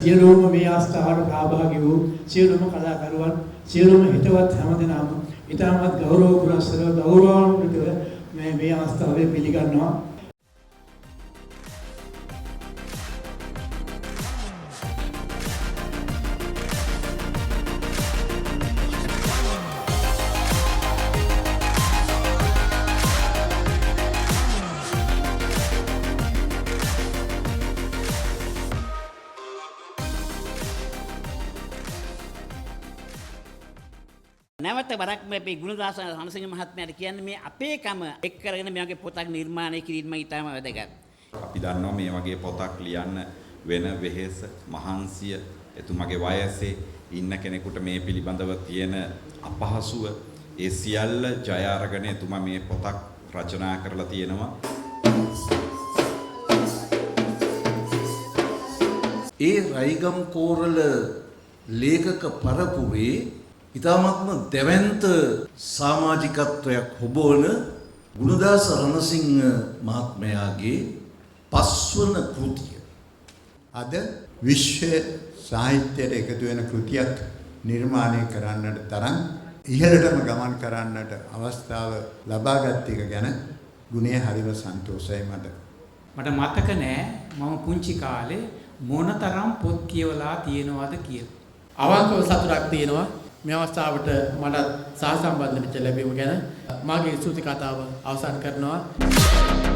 සියලුම මේ අවස්ථාවට සහභාගී වූ සියලුම කලාකරුවන් සියලුම හිතවත් හැමදෙනාම ඉතාමත් ගෞරවපුරස්සර ගෞරවාන්විතව මේ අවස්ථාවේ පිළිගන්නවා. නැවත වරක් මේ ගුණදාස රණසිංහ මහත්මයාට කියන්නේ මේ අපේකම එක් කරගෙන මේ වගේ පොතක් නිර්මාණය කිරීම ඉතාම වැදගත්. අපි දන්නවා මේ වගේ පොතක් ලියන්න වෙන වෙහෙස මහන්සිය එතුමගේ වයසේ ඉන්න කෙනෙකුට මේ පිළිබඳව තියෙන අපහසුව ඒ සියල්ල ජය අරගෙන එතුමා මේ පොතක් රචනා කරලා තියෙනවා. ඒ රයිගම් කෝරළ ලේඛක පරපුරේ ඉතාමත්ම දැවැන්ත සමාජිකත්වයක් හොබවන ගුණදාස රණසිංහ මහත්මයාගේ පස්වන කෘතිය අද විශ්ව සාහිත්‍යයට එකතු වෙන කෘතියක් නිර්මාණය කරන්නට තරම් ඉහළටම ගමන් කරන්නට අවස්ථාව ලබාගත් එක ගැන ගුණේ හරිම සන්තෝෂයි මට. මට මතක නෑ මම පුංචි කාලේ මොනතරම් පොත් කියවලා තියෙනවද කියලා. අවංකව සතුටක් තියෙනවා. මේ අවස්ථාවට මට සහසම්බන්ධ වෙච්ච ලැබීම ගැන මාගේ ස්තුති කතාව අවසන් කරනවා.